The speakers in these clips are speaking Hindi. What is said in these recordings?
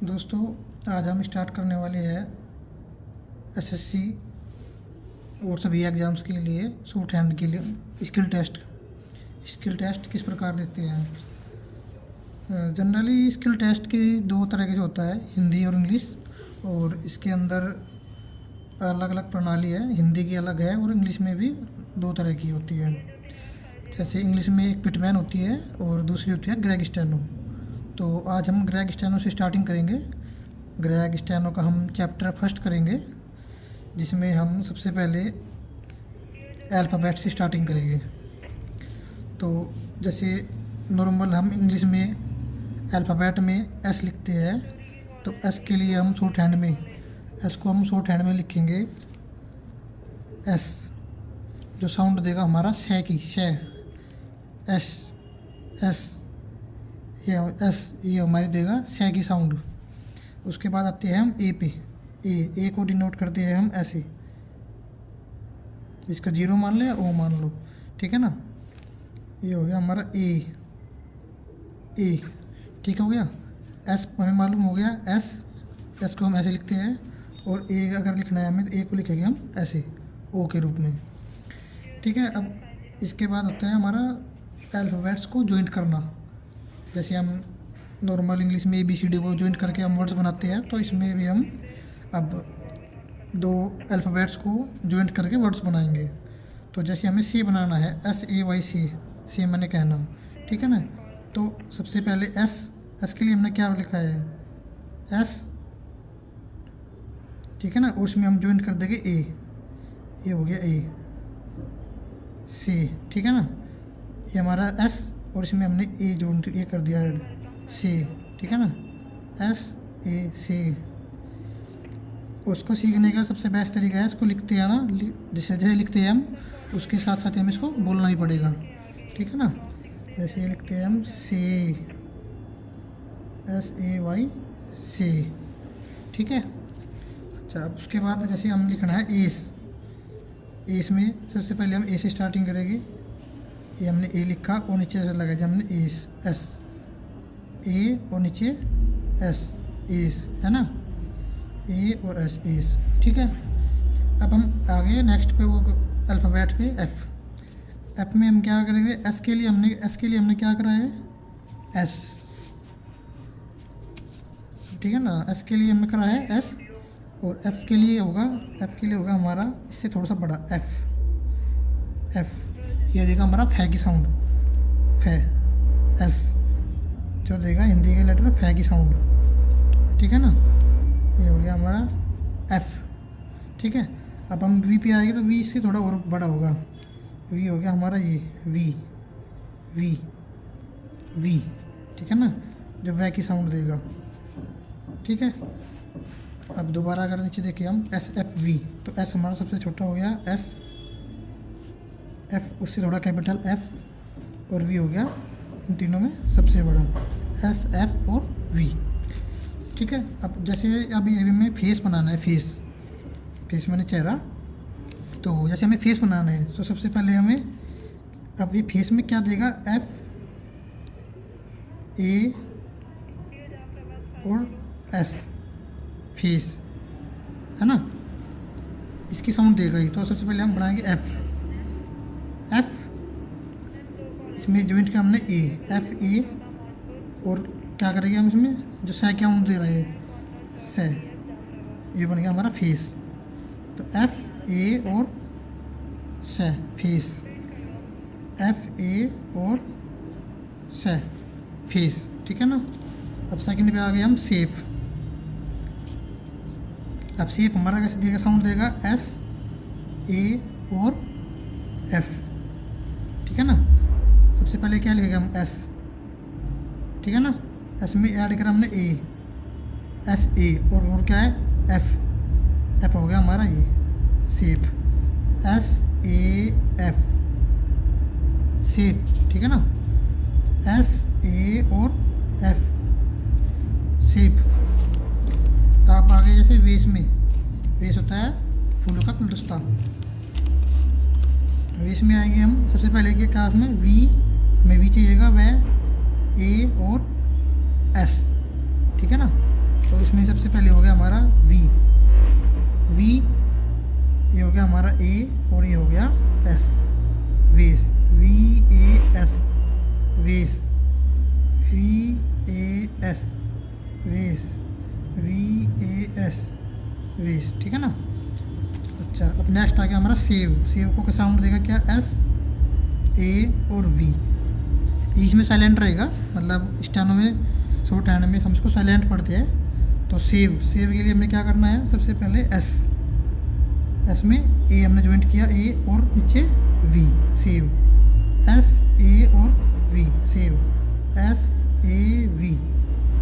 दोस्तों, आज हम स्टार्ट करने वाले हैं एसएससी और सभी एग्ज़ाम्स के लिए शॉर्ट हैंड के लिए स्किल टेस्ट किस प्रकार देते हैं। जनरली स्किल टेस्ट की दो तरह के होता है, हिंदी और इंग्लिश। और इसके अंदर अलग अलग प्रणाली है, हिंदी की अलग है और इंग्लिश में भी दो तरह की होती है। जैसे इंग्लिश में एक पिटमैन होती है और दूसरी होती है ग्रेग स्टेनो। तो आज हम ग्रेग स्टेनो से स्टार्टिंग करेंगे। ग्रेग स्टेनो का हम चैप्टर फर्स्ट करेंगे, जिसमें हम सबसे पहले अल्फ़ाबेट से स्टार्टिंग करेंगे। तो जैसे नॉर्मल हम इंग्लिश में अल्फ़ाबेट में एस लिखते हैं, तो एस के लिए हम शॉर्ट हैंड में एस को हम शॉर्ट हैंड में लिखेंगे एस, जो साउंड देगा हमारा शे की शे, एस एस ये हमारी देगा शे की साउंड। उसके बाद आते हैं हम ए पे। ए को डिनोट करते हैं हम ऐसे, इसका 0 मान लो या ओ मान लो, ठीक है ना। ये हो गया हमारा ए, ठीक हो गया। एस हमें मालूम हो गया, एस को हम ऐसे लिखते हैं। और ए अगर लिखना है हमें तो ए को लिखेंगे हम ऐसे ओ के रूप में, ठीक है। अब इसके बाद होता है हमारा अल्फ़ाबेट्स को जॉइंट करना। जैसे हम नॉर्मल इंग्लिश में ABCD को जॉइंट करके हम वर्ड्स बनाते हैं, तो इसमें भी हम अब दो अल्फ़ाबेट्स को जॉइंट करके वर्ड्स बनाएंगे। तो जैसे हमें सी बनाना है, SAY सी मैंने कहना, ठीक है ना। तो सबसे पहले एस के लिए हमने क्या लिखा है, एस, ठीक है ना। और उसमें हम जॉइंट कर देंगे ये हो गया ए सी, ठीक है ना। ये हमारा एस और इसमें हमने ए जॉइंट ये कर दिया सी, ठीक है ना, SAC। उसको सीखने का सबसे बेस्ट तरीका है, इसको लिखते हैं ना, जैसे लिखते हैं हम उसके साथ साथ हमें इसको बोलना ही पड़ेगा, ठीक है ना। जैसे ये लिखते हैं हम SAY से, ठीक है। अच्छा, अब उसके बाद जैसे हम लिखना है एस में सबसे पहले हम ए से स्टार्टिंग करेंगे। ये हमने ए लिखा और नीचे ऐसा लगा जब हमने एस ए और नीचे एस है ना, ए और एस, ठीक है। अब हम आगे नेक्स्ट पे वो अल्फ़ाबेट पे एफ में हम क्या करेंगे, एस के लिए हमने क्या करा है, एस, ठीक है ना। एस के लिए हमने करा है एस, और एफ के लिए होगा हमारा इससे थोड़ा सा बड़ा एफ। ये देगा हमारा फै की साउंड, फै, एस जो देगा हिंदी के लेटर फै की साउंड, ठीक है ना। ये हो गया हमारा एफ, ठीक है। अब हम वी पे आएंगे तो वी इससे थोड़ा और बड़ा होगा, वी हो गया हमारा ये वी, ठीक है ना, जो वै की साउंड देगा, ठीक है। अब दोबारा अगर नीचे देखें हम SFV, तो एस हमारा सबसे छोटा हो गया एफ उससे थोड़ा कैपिटल एफ, और वी हो गया इन तीनों में सबसे बड़ा SF और V, ठीक है। अब जैसे अभी में फेस बनाना है, फेस मैंने चेहरा, तो जैसे हमें फेस बनाना है तो सबसे पहले हमें अब ये फेस में क्या देगा, FA और S, फेस है ना, इसकी साउंड देगा ही। तो सबसे पहले हम बनाएंगे एफ, इसमें जॉइंट का हमने FA, और क्या करेंगे हम इसमें जो साउंड दे रहे हैं से, ये बन गया हमारा फेस। तो FA और से, फेस, FA और से, फेस, ठीक है ना। अब सेकंड पे आ गए हम सेफ। अब सेफ हमारा कैसे देगा, साउंड देगा SA और F, ठीक है ना। सबसे पहले क्या लिखेगा हम S, ठीक है ना। एस में ऐड करा हमने SA, और क्या है F हो गया हमारा ये सेफ, SAF, सेफ, ठीक है ना, SA और F, सेफ। आप आगे जैसे वेस होता है फूलों का गुलदस्ता, वेस में आएंगे हम। सबसे पहले क्या उसमें हमें वी चाहिएगा, वह A और S, ठीक है ना। तो इसमें सबसे पहले हो गया हमारा वी, ये हो गया हमारा ए और ये हो गया एस, वेस, VAS, वेस, VAS, वेस, VAS, वेस, ठीक है ना। अच्छा, अब नेक्स्ट आ गया हमारा सेव को क्या साउंड देगा, क्या, S, A और V। इसमें साइलेंट रहेगा, मतलब स्टेनो में, शॉर्ट हैंड में हम इसको साइलेंट पढ़ते हैं। तो सेव के लिए हमने क्या करना है, सबसे पहले एस में ए हमने ज्वाइंट किया, ए और नीचे वी, सेव, SA और V, save, SAV,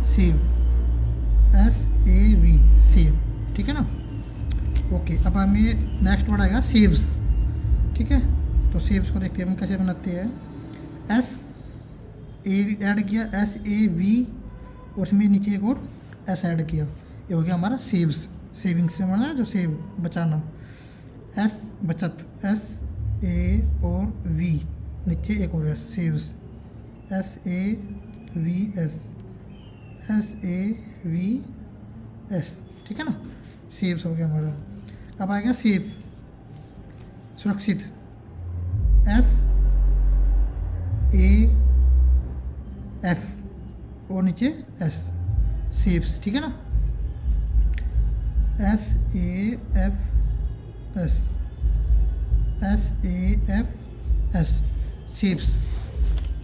save, SAV, save, ठीक है ना। ओके, अब हमें नेक्स्ट वर्ड आएगा सेव्स, ठीक है। तो सेव्स को देखते हैं हम कैसे बनाते हैं। SA ऐड किया, SAV, और उसमें नीचे एक और S ऐड किया, ये हो गया हमारा सेव्स। सेविंग्स से माना जो सेव, बचाना, S बचत, SA और V, नीचे एक और S, सेव्स, SAVS, SAVS, ठीक है ना। सेव्स हो गया हमारा। अब आ गया सेफ, सुरक्षित, SAF और नीचे S, सेफ्स, ठीक है ना। SAFS, सेफ्स,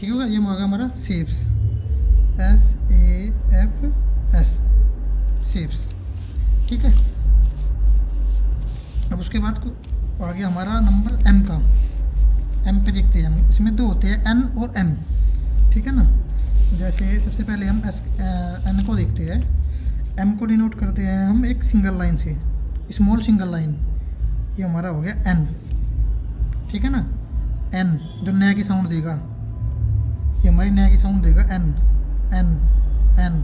ठीक होगा। ये होगा हमारा सेफ्स, SAFS, सेफ्स, ठीक है। अब उसके बाद को आ गया हमारा नंबर M का। M पे देखते हैं हम, इसमें दो होते हैं, N और M, ठीक है ना। जैसे सबसे पहले हम N को देखते हैं। M को डिनोट करते हैं हम एक सिंगल लाइन से, स्मॉल सिंगल लाइन, ये हमारा हो गया N, ठीक है ना। N जो नया की साउंड देगा, ये हमारी नया की साउंड देगा, N, N, N,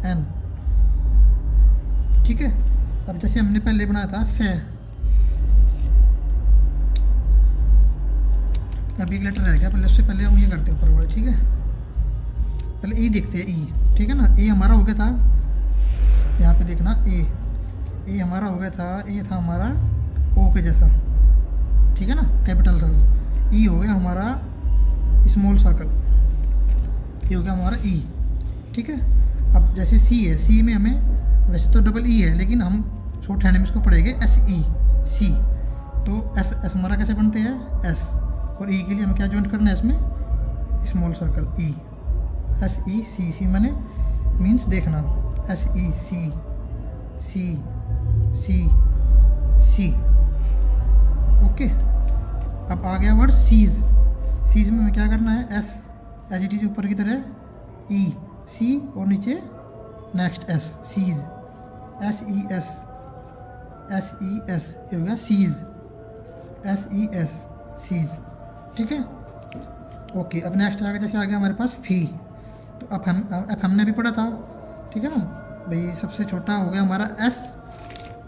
N, ठीक है। अब जैसे हमने पहले बनाया था से, अभी एक लेटर रह गया, पहले उससे पहले हम ये करते हैं ऊपर वाले, ठीक है। पहले ई देखते हैं, ई, ठीक है ना। ए हमारा हो गया था, यहाँ पे देखना, ए हमारा हो गया था, ये था हमारा ओ के जैसा, ठीक है ना, कैपिटल था। ई हो गया हमारा स्मॉल सर्कल, ये हो गया हमारा ई, ठीक है। अब जैसे सी है, सी में हमें वैसे तो डबल ई है, लेकिन हम शॉर्ट हैंड में इसको पढ़ेंगे SE, सी। तो एस हमारा कैसे बनते हैं, S, और ई के लिए हमें क्या ज्वाइंट करना है इसमें, स्मॉल सर्कल, ई, SEC मैंने मीन्स देखना, SEC, ओके। अब आ गया वर्ड सीज में हमें क्या करना है, S एज इट इज ऊपर की तरह, E, C और नीचे नेक्स्ट S, सीज, SES, ये हो गया सीज, SES, सीज, ठीक है। ओके, अब नेक्स्ट आ गया, जैसे आ गया हमारे पास फी। तो अब हमने भी पढ़ा था, ठीक है ना भाई। सबसे छोटा हो गया हमारा S,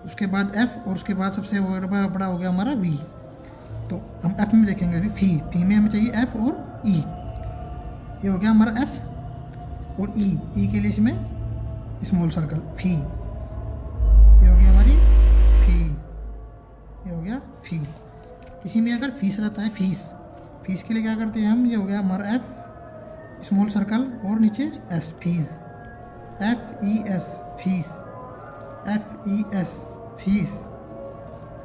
उसके बाद F, और उसके बाद सबसे बड़ा हो गया हमारा V। तो हम F में देखेंगे अभी, फी में हमें चाहिए F और E। ये हो गया हमारा F और E के लिए इसमें स्मॉल सर्कल, फी, ये हो गया हमारी फी, ये हो गया फी। इसी में अगर फीस आ जाता है, फीस के लिए क्या करते हैं हम, ये हो गया हमारा F, स्मॉल सर्कल और नीचे S, fees, FES, fees, FES, fees,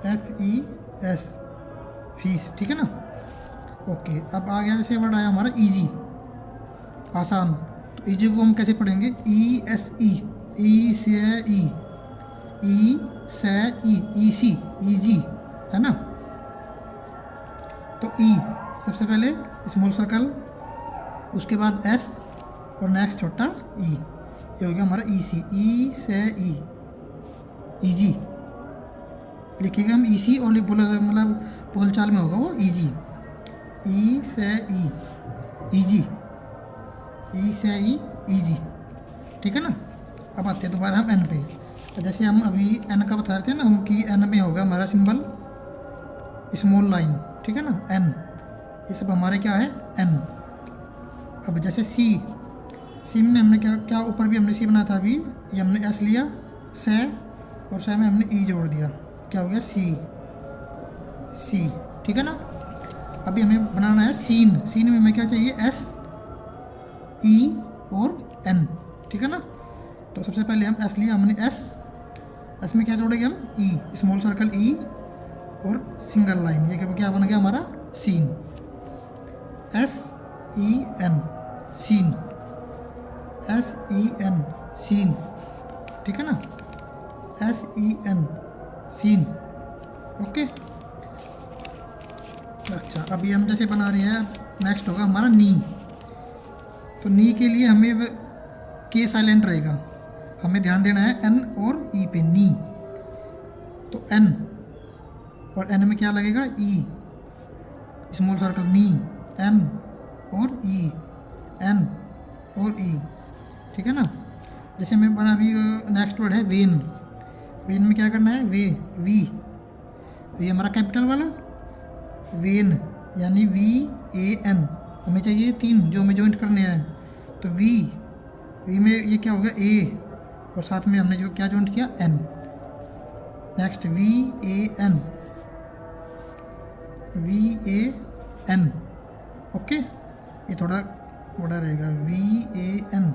FES, fees, ठीक है ना। ओके, अब आ गया जैसे वर्ड आया हमारा इजी, आसान। तो इजी को हम कैसे पढ़ेंगे, ESE, ई से ई, EC, इजी, है ना। तो E सबसे पहले स्मॉल सर्कल, उसके बाद S और नेक्स्ट छोटा E, ये हो गया हमारा EC, ई से ई, इजी लिखिएगा हम, EC, और मतलब बोलचाल में होगा वो इजी, E से ई, इजी, E से ई, इजी, ठीक है ना। अब आते हैं दोबारा हम N पे। तो जैसे हम अभी N का बता रहे थे ना हम, कि N में होगा हमारा सिंबल स्मॉल लाइन, ठीक है ना, N, ये सब हमारे क्या है, N। अब जैसे C सी में हमने क्या क्या ऊपर भी हमने सी बनाया था, अभी ये हमने एस लिया से, और से में हमने ई जोड़ दिया, क्या हो गया सी, सी, ठीक है ना। अभी हमें बनाना है सीन। सीन में हमें क्या चाहिए, एस, ई और एन, ठीक है ना। तो सबसे पहले हम एस लिया हमने, एस में क्या जोड़ेंगे हम, ई, स्मॉल सर्कल ई और सिंगल लाइन, ये क्या बन गया हमारा scene, S E N, scene, S E N, scene, ठीक है ना, S E N, scene, okay. अच्छा, अभी हम जैसे बना रहे हैं, नेक्स्ट होगा हमारा नी। तो नी के लिए हमें के साइलेंट रहेगा, हमें ध्यान देना है एन और ई पे, नी। तो एन और एन में क्या लगेगा, ई, स्मॉल सर्कल, नी, एन और ई, एन और ई, ठीक है ना। जैसे हमें बना, अभी नेक्स्ट वर्ड है वेन। वेन में क्या करना है, वे, वी हमारा कैपिटल वाला, वेन यानी वी ए एन, हमें चाहिए 3 जो हमें जॉइंट करने हैं। तो वी में ये क्या होगा, ए, और साथ में हमने जो क्या जॉइंट किया, N. Next V A N, V A N, okay, ये थोड़ा बड़ा रहेगा, V A N,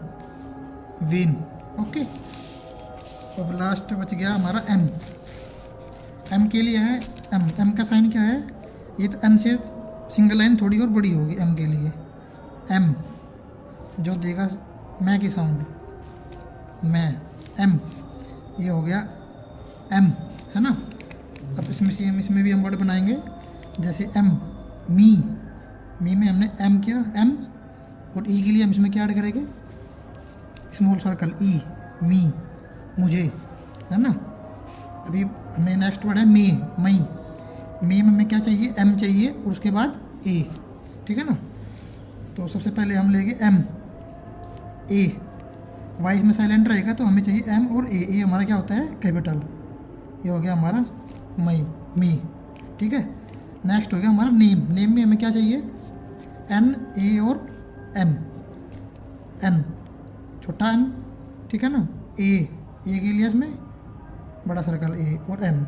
van, okay. अब लास्ट बच गया हमारा एम। एम के लिए है एम का साइन क्या है, ये तो एन से सिंगल लाइन थोड़ी और बड़ी होगी एम के लिए, एम जो देगा मैं की साउंड, मैं, एम, ये हो गया एम, है ना। अब इसमें भी हम वर्ड बनाएंगे, जैसे एम, मी में हमने एम किया, एम, और ई के लिए हम इसमें क्या ऐड करेंगे, स्मॉल सर्कल ई, मी, मुझे, है ना। अभी हमें नेक्स्ट वर्ड है मई में हमें क्या चाहिए, एम चाहिए और उसके बाद ए, ठीक है ना। तो सबसे पहले हम लेंगे एम, ए, वाई में साइलेंट रहेगा तो हमें चाहिए एम और ए हमारा क्या होता है, कैपिटल। ये हो गया हमारा मी, ठीक है। नेक्स्ट हो गया हमारा नेम में हमें क्या चाहिए, एन, ए और एम, एन छोटा एन, ठीक है ना, ए के लिए इसमें बड़ा सर्कल ए और एम,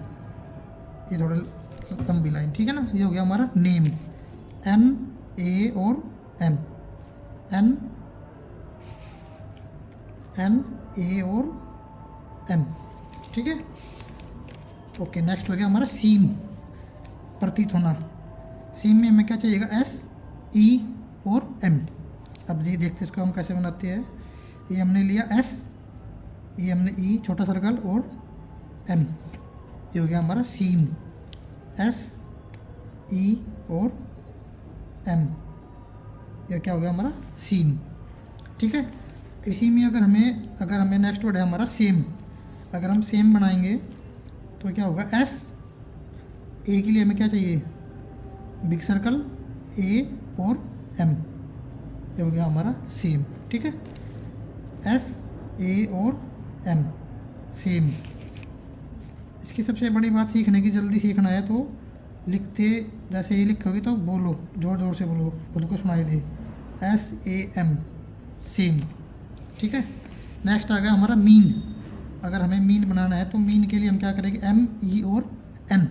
ये थोड़ा लंबी लाइन, ठीक है ना। ये हो गया हमारा नेम, एन, ए और एम, एन, ए और एम, ठीक है, ओके। नेक्स्ट हो गया हमारा सीम, प्रतीत होना। सीम में हमें क्या चाहिएगा, एस, ई और एम। अब जी देखते इसको हम कैसे बनाते हैं। ये हमने लिया एस, ये हमने ई, छोटा सर्कल और एम, ये हो गया हमारा सीम, एस, ई और एम, ये क्या हो गया हमारा सीम, ठीक है। इसी में अगर हमें नेक्स्ट वर्ड है हमारा सेम। अगर हम सेम बनाएंगे तो क्या होगा, एस, ए के लिए हमें क्या चाहिए, बिग सर्कल, ए और एम, ये हो गया हमारा सेम, ठीक है, एस, ए और एम, सेम। इसकी सबसे बड़ी बात सीखने की, जल्दी सीखना है तो लिखते जैसे ही लिखोगे तो बोलो, ज़ोर ज़ोर से बोलो, खुद को सुनाई दे, एस, ए, एम, सेम, ठीक है। नेक्स्ट आ गया हमारा मीन। अगर हमें मीन बनाना है तो मीन के लिए हम क्या करेंगे, एम, ई और एन।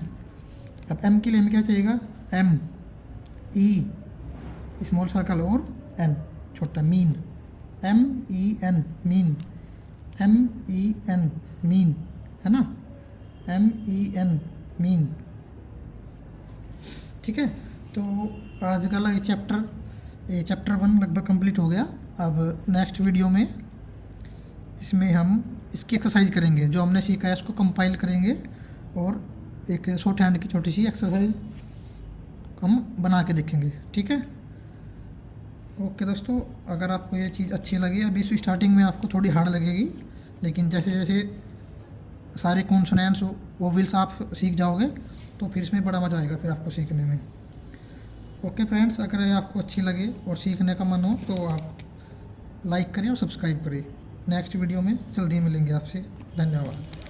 अब एम के लिए हमें क्या चाहिएगा, एम, ई, स्मॉल सर्कल और एन, छोटा, मीन, एम, ई, एन, मीन, एम, ई, एन, मीन, है ना, एम, ई, एन, मीन, ठीक है। तो आज का ये चैप्टर 1 लगभग कंप्लीट हो गया। अब नेक्स्ट वीडियो में इसमें हम इसकी एक्सरसाइज करेंगे, जो हमने सीखा है उसको कंपाइल करेंगे और एक शॉर्ट हैंड की छोटी सी एक्सरसाइज हम बना के देखेंगे, ठीक है। ओके दोस्तों, अगर आपको ये चीज़ अच्छी लगी, अभी स्टार्टिंग में आपको थोड़ी हार्ड लगेगी, लेकिन जैसे जैसे सारे कॉन्सोनेंट्स वोवेल्स आप सीख जाओगे तो फिर इसमें बड़ा मज़ा आएगा फिर आपको सीखने में। ओके फ्रेंड्स, अगर ये आपको अच्छी लगे और सीखने का मन हो तो आप लाइक करें और सब्सक्राइब करें। नेक्स्ट वीडियो में जल्दी मिलेंगे आपसे। धन्यवाद।